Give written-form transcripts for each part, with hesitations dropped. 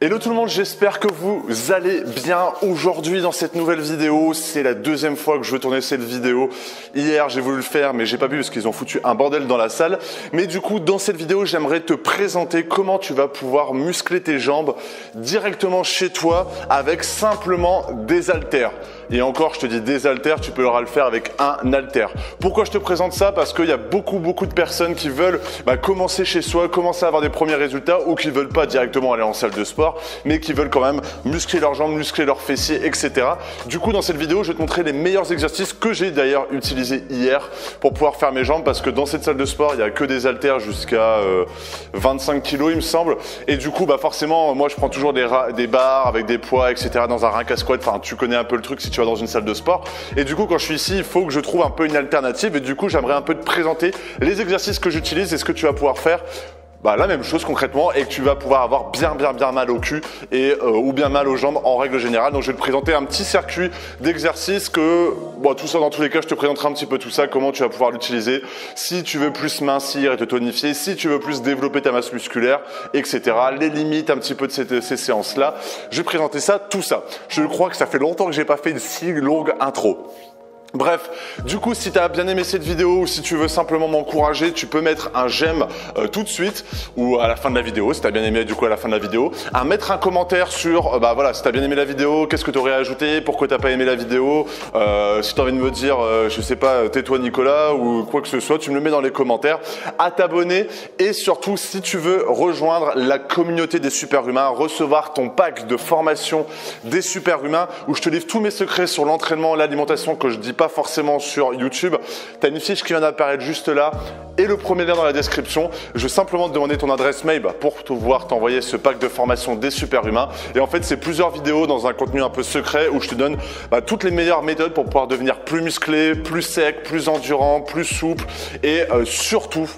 Hello tout le monde, j'espère que vous allez bien. Aujourd'hui dans cette nouvelle vidéo, c'est la deuxième fois que je veux tourner cette vidéo. Hier j'ai voulu le faire mais j'ai pas pu parce qu'ils ont foutu un bordel dans la salle. Mais du coup dans cette vidéo j'aimerais te présenter comment tu vas pouvoir muscler tes jambes directement chez toi avec simplement des haltères. Et encore je te dis des haltères, tu peux le faire avec un haltère. Pourquoi je te présente ça? Parce qu'il y a beaucoup de personnes qui veulent commencer chez soi, commencer à avoir des premiers résultats ou qui veulent pas directement aller en salle de sport mais qui veulent quand même muscler leurs jambes, muscler leurs fessiers, etc. Du coup, dans cette vidéo, je vais te montrer les meilleurs exercices que j'ai d'ailleurs utilisés hier pour pouvoir faire mes jambes parce que dans cette salle de sport, il n'y a que des haltères jusqu'à 25 kg, il me semble. Et du coup, forcément, moi, je prends toujours des barres avec des poids, etc. dans un rack à squat. Enfin, tu connais un peu le truc si tu vas dans une salle de sport. Et du coup, quand je suis ici, il faut que je trouve un peu une alternative. Et du coup, j'aimerais un peu te présenter les exercices que j'utilise et ce que tu vas pouvoir faire. La même chose concrètement et que tu vas pouvoir avoir bien mal au cul et ou bien mal aux jambes en règle générale. Donc je vais te présenter un petit circuit d'exercices que tout ça dans tous les cas je te présenterai un petit peu tout ça, comment tu vas pouvoir l'utiliser si tu veux plus mincir et te tonifier, si tu veux plus développer ta masse musculaire, etc. Les limites un petit peu de ces séances là. Je vais présenter ça, tout ça. Je crois que ça fait longtemps que j'ai pas fait une si longue intro. Bref, du coup, si tu as bien aimé cette vidéo ou si tu veux simplement m'encourager, tu peux mettre un j'aime tout de suite ou à la fin de la vidéo, si tu as bien aimé du coup à la fin de la vidéo, mettre un commentaire sur si tu as bien aimé la vidéo, qu'est-ce que tu aurais ajouté, pourquoi tu n'as pas aimé la vidéo, si tu as envie de me dire, je sais pas, tais-toi Nicolas ou quoi que ce soit, tu me le mets dans les commentaires, à t'abonner et surtout si tu veux rejoindre la communauté des super-humains, recevoir ton pack de formation des super-humains où je te livre tous mes secrets sur l'entraînement, l'alimentation que je dis pas forcément sur YouTube. Tu as une fiche qui vient d'apparaître juste là et le premier lien dans la description. Je vais simplement te demander ton adresse mail pour pouvoir t'envoyer ce pack de formation des super-humains. Et en fait, c'est plusieurs vidéos dans un contenu un peu secret où je te donne toutes les meilleures méthodes pour pouvoir devenir plus musclé, plus sec, plus endurant, plus souple et surtout,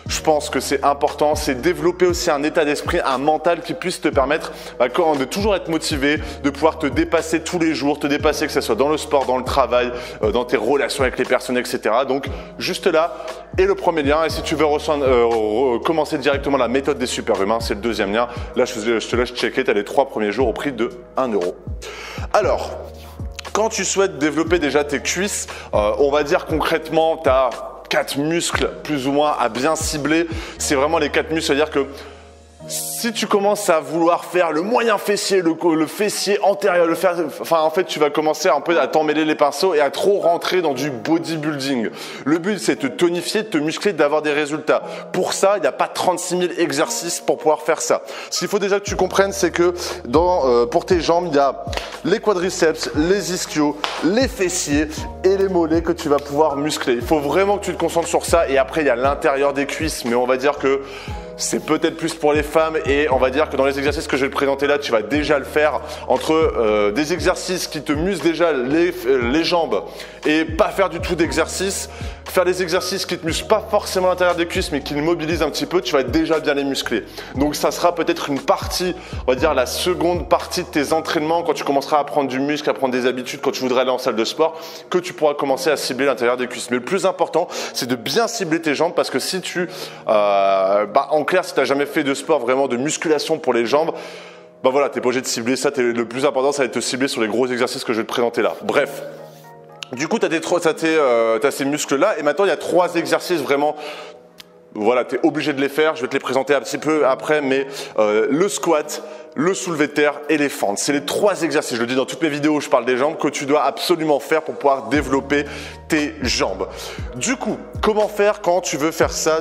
je pense que c'est important, c'est développer aussi un état d'esprit, un mental qui puisse te permettre de toujours être motivé, de pouvoir te dépasser tous les jours, te dépasser que ce soit dans le sport, dans le travail, dans tes relations avec les personnes, etc. Donc juste là, et le premier lien, et si tu veux commencer directement la méthode des super-humains, c'est le deuxième lien. Là, je te laisse checker, tu as les 3 premiers jours au prix de 1 €. Alors, quand tu souhaites développer déjà tes cuisses, on va dire concrètement, tu as 4 muscles plus ou moins à bien cibler. C'est vraiment les 4 muscles, c'est-à-dire que si tu commences à vouloir faire le moyen fessier, le fessier antérieur, en fait, tu vas commencer un peu à t'emmêler les pinceaux et à trop rentrer dans du bodybuilding. Le but, c'est de te tonifier, de te muscler, d'avoir des résultats. Pour ça, il n'y a pas 36 000 exercices pour pouvoir faire ça. Ce qu'il faut déjà que tu comprennes, c'est que pour tes jambes, il y a les quadriceps, les ischios, les fessiers et les mollets que tu vas pouvoir muscler. Il faut vraiment que tu te concentres sur ça. Et après, il y a l'intérieur des cuisses, mais on va dire que c'est peut-être plus pour les femmes et on va dire que dans les exercices que je vais te présenter là, tu vas déjà le faire entre des exercices qui te musclent déjà les jambes et pas faire du tout d'exercice, faire des exercices qui te musclent pas forcément l'intérieur des cuisses mais qui le mobilisent un petit peu, tu vas déjà bien les muscler. Donc ça sera peut-être une partie, on va dire la seconde partie de tes entraînements quand tu commenceras à prendre du muscle, à prendre des habitudes, quand tu voudras aller en salle de sport, que tu pourras commencer à cibler l'intérieur des cuisses. Mais le plus important, c'est de bien cibler tes jambes parce que si tu en clair, si tu n'as jamais fait de sport vraiment de musculation pour les jambes, tu n'es pas obligé de cibler ça. Le plus important, ça va être de te cibler sur les gros exercices que je vais te présenter là. Bref, du coup, tu as ces muscles-là et maintenant, il y a 3 exercices vraiment. Voilà, tu es obligé de les faire. Je vais te les présenter un petit peu après, mais le squat, le soulevé de terre et les fentes. C'est les 3 exercices, je le dis dans toutes mes vidéos où je parle des jambes, que tu dois absolument faire pour pouvoir développer tes jambes. Du coup, comment faire quand tu veux faire ça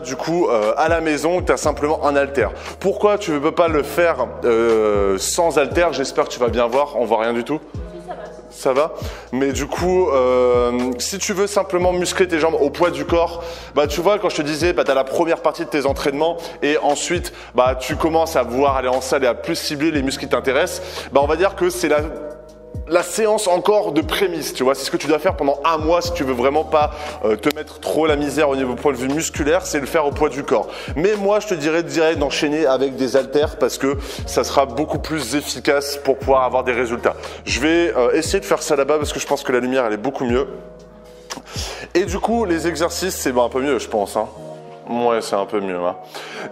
à la maison, tu as simplement un haltère? Pourquoi tu ne peux pas le faire sans haltère? J'espère que tu vas bien voir, on voit rien du tout. Ça va? Mais du coup, si tu veux simplement muscler tes jambes au poids du corps, tu vois, quand je te disais, tu as la première partie de tes entraînements et ensuite, tu commences à vouloir aller en salle et à plus cibler les muscles qui t'intéressent, on va dire que c'est la séance encore de prémisse, tu vois, c'est ce que tu dois faire pendant 1 mois si tu veux vraiment pas te mettre trop la misère au niveau point de vue musculaire, c'est le faire au poids du corps. Mais moi, je te dirais d'enchaîner avec des haltères parce que ça sera beaucoup plus efficace pour pouvoir avoir des résultats. Je vais essayer de faire ça là-bas parce que je pense que la lumière, elle est beaucoup mieux. Et du coup, les exercices, c'est un peu mieux, je pense, hein. Ouais, c'est un peu mieux. Hein.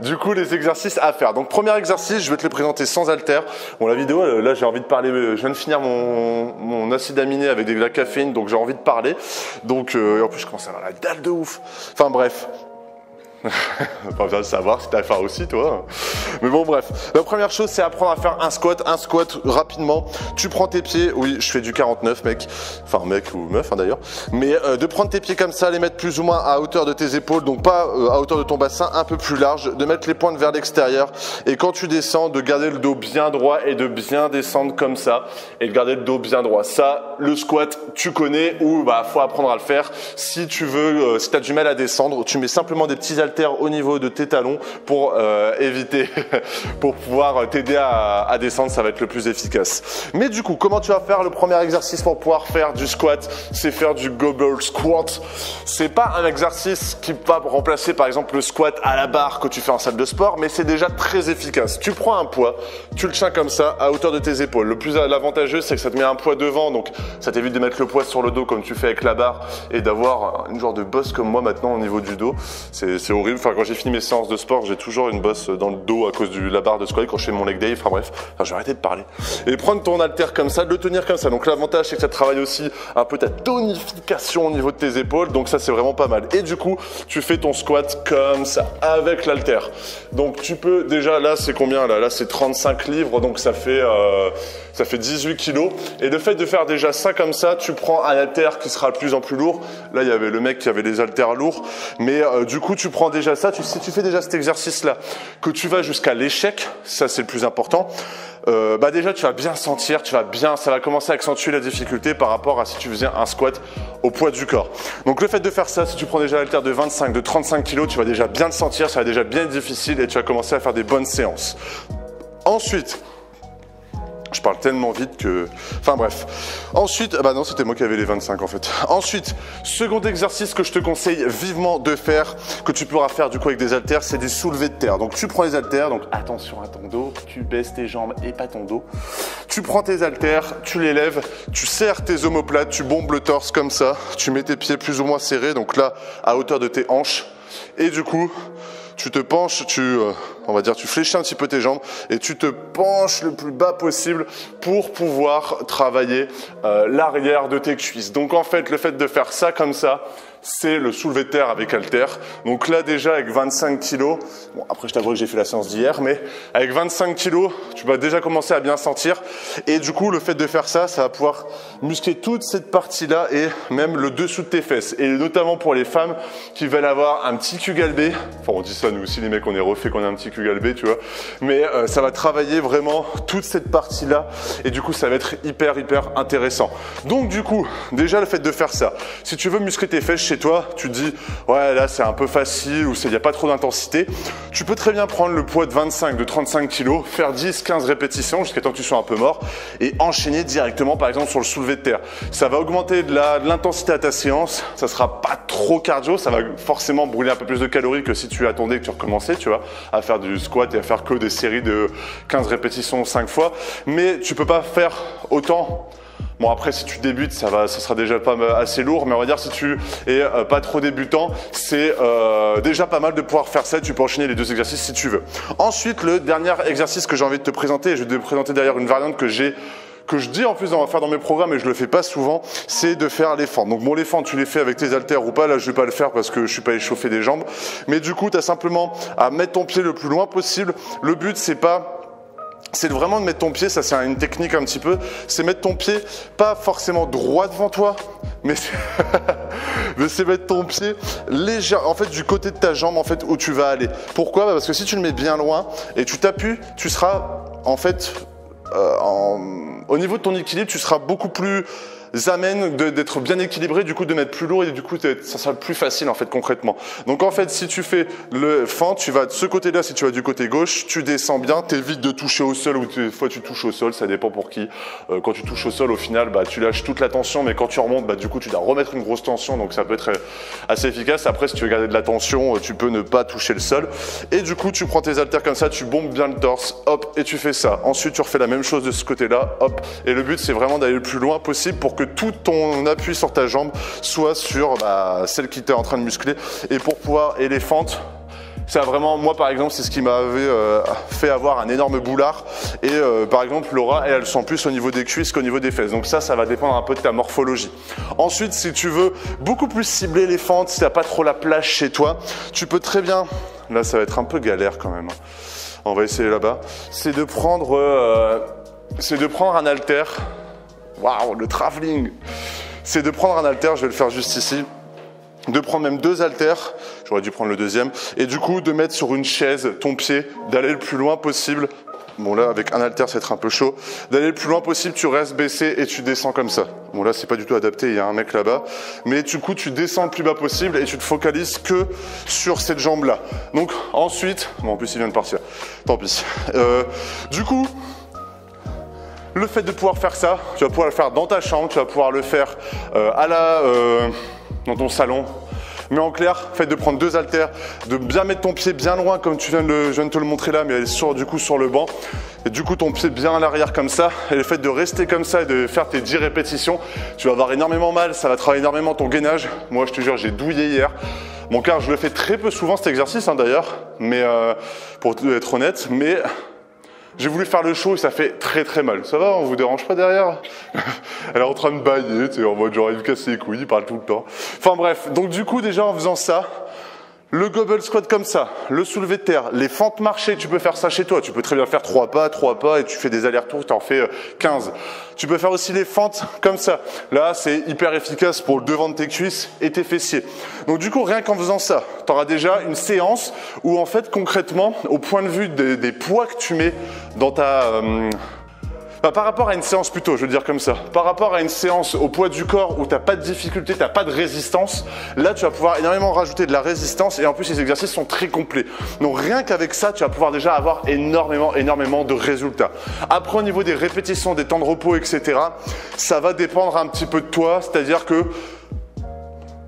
Du coup, les exercices à faire. Donc, premier exercice, je vais te le présenter sans haltère. Bon, la vidéo, là, j'ai envie de parler. Je viens de finir mon acide aminé avec de la caféine, donc j'ai envie de parler. Donc, en plus, je commence à avoir la dalle de ouf. Enfin, bref. Pas besoin de savoir si t'as faim aussi, toi. Mais bon, bref. La première chose, c'est apprendre à faire un squat. Un squat rapidement. Tu prends tes pieds. Oui, je fais du 49, mec. Enfin, mec ou meuf, hein, d'ailleurs. Mais de prendre tes pieds comme ça, les mettre plus ou moins à hauteur de tes épaules. Donc pas à hauteur de ton bassin, un peu plus large. De mettre les pointes vers l'extérieur. Et quand tu descends, de garder le dos bien droit et de bien descendre comme ça. Et de garder le dos bien droit. Ça, le squat, tu connais ou bah faut apprendre à le faire. Si tu veux, si t'as du mal à descendre, tu mets simplement des petits haltères au niveau de tes talons pour éviter, pour pouvoir t'aider à descendre, ça va être le plus efficace. Mais du coup, comment tu vas faire le premier exercice pour pouvoir faire du squat? C'est faire du gobble squat. C'est pas un exercice qui va remplacer par exemple le squat à la barre que tu fais en salle de sport, mais c'est déjà très efficace. Tu prends un poids, tu le tiens comme ça à hauteur de tes épaules. Le plus avantageux, c'est que ça te met un poids devant, donc ça t'évite de mettre le poids sur le dos comme tu fais avec la barre et d'avoir une genre de bosse comme moi maintenant au niveau du dos. C'est horrible. Enfin, quand j'ai fini mes séances de sport, j'ai toujours une bosse dans le dos à cause de la barre de squat quand je fais mon leg day. Enfin bref, je vais arrêter de parler. Et prendre ton haltère comme ça, de le tenir comme ça. Donc l'avantage, c'est que ça travaille aussi un peu ta tonification au niveau de tes épaules. Donc ça, c'est vraiment pas mal. Et du coup, tu fais ton squat comme ça, avec l'haltère. Donc tu peux déjà, là, c'est combien là? Là, c'est 35 livres, donc ça fait 18 kilos. Et le fait de faire déjà ça comme ça, tu prends un haltère qui sera de plus en plus lourd. Là, il y avait le mec qui avait les haltères lourds. Mais du coup, tu prends déjà ça. Si tu fais déjà cet exercice-là, que tu vas jusqu'à l'échec, ça c'est le plus important. Bah déjà, tu vas bien sentir, ça va commencer à accentuer la difficulté par rapport à si tu faisais un squat au poids du corps. Donc le fait de faire ça, si tu prends déjà l'haltère de 25, de 35 kg, tu vas déjà bien te sentir, ça va déjà bien être difficile et tu vas commencer à faire des bonnes séances. Ensuite, je parle tellement vite que... Enfin bref. Ensuite, bah non, c'était moi qui avais les 25 en fait. Ensuite, second exercice que je te conseille vivement de faire, que tu pourras faire du coup avec des haltères, c'est des soulevés de terre. Donc tu prends les haltères, donc attention à ton dos, tu baisses tes jambes et pas ton dos. Tu prends tes haltères, tu les lèves, tu serres tes omoplates, tu bombes le torse comme ça, tu mets tes pieds plus ou moins serrés, donc là, à hauteur de tes hanches. Et du coup, tu te penches, on va dire, tu fléchis un petit peu tes jambes et tu te penches le plus bas possible pour pouvoir travailler l'arrière de tes cuisses. Donc en fait, le fait de faire ça comme ça, c'est le soulevé de terre avec haltère. Donc là déjà avec 25 kilos, bon après je t'avoue que j'ai fait la séance d'hier, mais avec 25 kilos, tu vas déjà commencer à bien sentir. Et du coup le fait de faire ça, ça va pouvoir muscler toute cette partie-là et même le dessous de tes fesses. Et notamment pour les femmes qui veulent avoir un petit cul galbé, enfin on dit ça nous aussi les mecs, on est refait qu'on a un petit cul galbé, tu vois. Mais ça va travailler vraiment toute cette partie-là et du coup ça va être hyper intéressant. Donc du coup, déjà le fait de faire ça, si tu veux muscler tes fesses chez toi, tu te dis ouais là c'est un peu facile ou il n'y a pas trop d'intensité, tu peux très bien prendre le poids de 25, de 35 kg, faire 10-15 répétitions jusqu'à temps que tu sois un peu mort et enchaîner directement par exemple sur le soulevé de terre. Ça va augmenter de l'intensité à ta séance, ça sera pas trop cardio, ça va forcément brûler un peu plus de calories que si tu attendais que tu recommençais, tu vois, à faire du squat et à faire que des séries de 15 répétitions 5 fois, mais tu peux pas faire autant. Bon après si tu débutes ça sera déjà pas assez lourd, mais on va dire si tu es pas trop débutant, c'est déjà pas mal de pouvoir faire ça. Tu peux enchaîner les deux exercices si tu veux. Ensuite le dernier exercice que j'ai envie de te présenter, et je vais te présenter d'ailleurs une variante que je dis en plus d'en faire dans mes programmes et je le fais pas souvent, c'est de faire les fentes. Donc bon, les fentes tu les fais avec tes haltères ou pas, là je vais pas le faire parce que je suis pas échauffé des jambes, mais du coup tu as simplement à mettre ton pied le plus loin possible. Le but c'est vraiment de mettre ton pied, ça c'est une technique un petit peu, c'est mettre ton pied pas forcément droit devant toi, mais c'est mettre ton pied léger, en fait du côté de ta jambe en fait où tu vas aller. Pourquoi? Parce que si tu le mets bien loin et tu t'appuies, tu seras en fait au niveau de ton équilibre, tu seras beaucoup plus amène d'être bien équilibré, du coup de mettre plus lourd et du coup ça sera plus facile en fait concrètement. Donc en fait si tu fais le fente, tu vas de ce côté-là, si tu vas du côté gauche, tu descends bien, t'évites de toucher au sol ou des fois tu touches au sol, ça dépend pour qui. Quand tu touches au sol au final bah, tu lâches toute la tension, mais quand tu remontes bah, du coup tu dois remettre une grosse tension, donc ça peut être assez efficace. Après si tu veux garder de la tension, tu peux ne pas toucher le sol et du coup tu prends tes haltères comme ça, tu bombes bien le torse, hop, et tu fais ça. Ensuite tu refais la même chose de ce côté-là, hop, et le but c'est vraiment d'aller le plus loin possible pour que tout ton appui sur ta jambe soit sur celle qui t'est en train de muscler et pour pouvoir, et les fentes, Ça vraiment, moi par exemple, c'est ce qui m'avait fait avoir un énorme boulard. Et par exemple, Laura, elle sent plus au niveau des cuisses qu'au niveau des fesses. Donc ça va dépendre un peu de ta morphologie. Ensuite, si tu veux beaucoup plus cibler les fentes, si tu n'as pas trop la plage chez toi, tu peux très bien, là ça va être un peu galère quand même, on va essayer là-bas, c'est de prendre un haltère. Waouh, le travelling! C'est de prendre un haltère, je vais le faire juste ici. De prendre même 2 haltères, j'aurais dû prendre le deuxième, et du coup de mettre sur une chaise ton pied, d'aller le plus loin possible. Bon là avec un haltère ça va être un peu chaud. D'aller le plus loin possible, tu restes baissé et tu descends comme ça. Bon là c'est pas du tout adapté, il y a un mec là-bas. Mais du coup tu descends le plus bas possible et tu te focalises que sur cette jambe là. Donc ensuite, bon en plus il vient de partir, tant pis. Du coup, le fait de pouvoir faire ça, tu vas pouvoir le faire dans ta chambre, tu vas pouvoir le faire dans ton salon. Mais en clair, fait de prendre 2 haltères, de bien mettre ton pied bien loin comme je viens de te le montrer là, mais elle est du coup sur le banc. Et du coup ton pied bien à l'arrière comme ça. Et le fait de rester comme ça et de faire tes 10 répétitions, tu vas avoir énormément mal, ça va travailler énormément ton gainage. Moi je te jure, j'ai douillé hier. Bon car je le fais très peu souvent cet exercice d'ailleurs, mais pour être honnête, mais j'ai voulu faire le show et ça fait très très mal. Ça va, on vous dérange pas derrière? Elle est en train de bailler, tu sais, en mode genre il me casse les couilles, il parle tout le temps. Enfin bref, donc du coup déjà en faisant ça, le gobble squat comme ça, le soulevé de terre, les fentes marchées, tu peux faire ça chez toi. Tu peux très bien faire 3 pas et tu fais des allers-retours, tu en fais 15. Tu peux faire aussi les fentes comme ça. Là, c'est hyper efficace pour le devant de tes cuisses et tes fessiers. Donc du coup, rien qu'en faisant ça, tu auras déjà une séance où en fait, concrètement, au point de vue des poids que tu mets dans ta... par rapport à une séance plutôt, je veux dire comme ça, par rapport à une séance au poids du corps où tu n'as pas de difficulté, tu n'as pas de résistance, là tu vas pouvoir énormément rajouter de la résistance et en plus les exercices sont très complets. Donc rien qu'avec ça, tu vas pouvoir déjà avoir énormément de résultats. Après au niveau des répétitions, des temps de repos, etc., ça va dépendre un petit peu de toi, c'est-à-dire que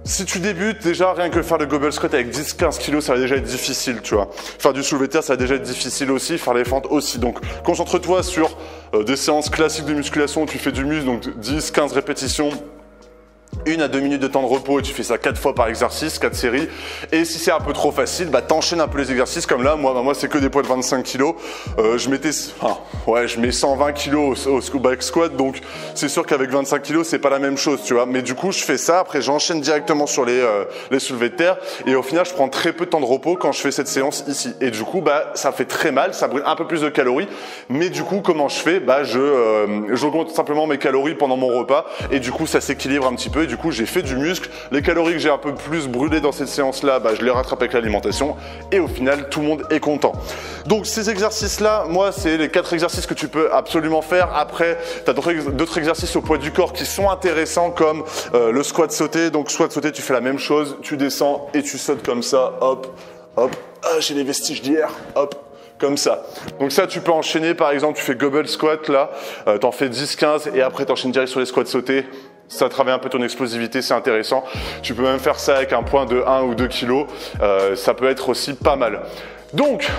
si tu débutes, déjà, rien que faire le gobble squat avec 10-15 kg, ça va déjà être difficile, tu vois. Faire du soulevé de terre, ça va déjà être difficile aussi, faire les fentes aussi. Donc, concentre-toi sur des séances classiques de musculation où tu fais du muscle, donc 10-15 répétitions. 1 à 2 minutes de temps de repos et tu fais ça 4 fois par exercice, 4 séries. Et si c'est un peu trop facile, bah t'enchaînes un peu les exercices comme là. Moi c'est que des poids de 25 kg. Je mets 120 kg au back squat, donc c'est sûr qu'avec 25 kg c'est pas la même chose, tu vois. Mais du coup je fais ça, après j'enchaîne directement sur les soulevés de terre et au final je prends très peu de temps de repos quand je fais cette séance ici. Et du coup bah ça fait très mal, ça brûle un peu plus de calories. Mais du coup comment je fais? Bah j'augmente simplement mes calories pendant mon repas et du coup ça s'équilibre un petit peu. Et du coup, j'ai fait du muscle. Les calories que j'ai un peu plus brûlées dans cette séance-là, bah, je les rattrape avec l'alimentation. Et au final, tout le monde est content. Donc, ces exercices-là, moi, c'est les 4 exercices que tu peux absolument faire. Après, tu as d'autres exercices au poids du corps qui sont intéressants comme le squat sauté. Donc, squat sauté, tu fais la même chose. Tu descends et tu sautes comme ça. Hop, hop. Ah, j'ai les vestiges d'hier. Hop. Comme ça. Donc ça, tu peux enchaîner. Par exemple, tu fais gobble squat là. T'en fais 10-15 et après, t'enchaînes direct sur les squats sautés. Ça travaille un peu ton explosivité, c'est intéressant. Tu peux même faire ça avec un poids de 1 ou 2 kg. Ça peut être aussi pas mal. Donc,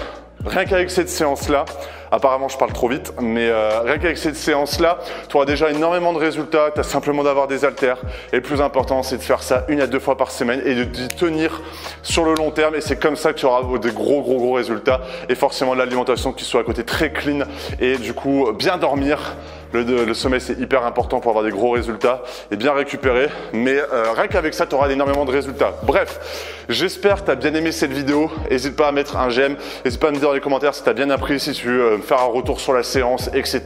rien qu'avec cette séance-là, apparemment je parle trop vite, mais rien qu'avec cette séance-là, tu auras déjà énormément de résultats. Tu as simplement d'avoir des haltères. Et le plus important, c'est de faire ça 1 à 2 fois par semaine et de t'y tenir sur le long terme. Et c'est comme ça que tu auras des gros résultats. Et forcément, l'alimentation qui soit à côté très clean et du coup, bien dormir. Le sommeil, c'est hyper important pour avoir des gros résultats et bien récupérer. Mais rien qu'avec ça, tu auras énormément de résultats. Bref, j'espère que tu as bien aimé cette vidéo. N'hésite pas à mettre un j'aime. N'hésite pas à me dire dans les commentaires si tu as bien appris, si tu veux me faire un retour sur la séance, etc.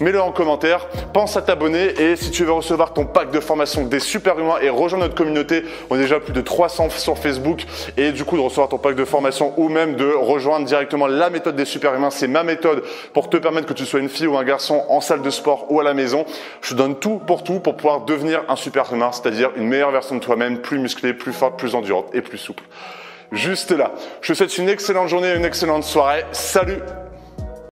Mets-le en commentaire. Pense à t'abonner et si tu veux recevoir ton pack de formation des superhumains et rejoindre notre communauté, on est déjà plus de 300 sur Facebook. Et du coup, de recevoir ton pack de formation ou même de rejoindre directement la méthode des superhumains, c'est ma méthode pour te permettre que tu sois une fille ou un garçon en salle de sport ou à la maison. Je te donne tout pour pouvoir devenir un super humain, c'est-à-dire une meilleure version de toi-même, plus musclée, plus forte, plus endurante et plus souple. Juste là. Je te souhaite une excellente journée, une excellente soirée. Salut!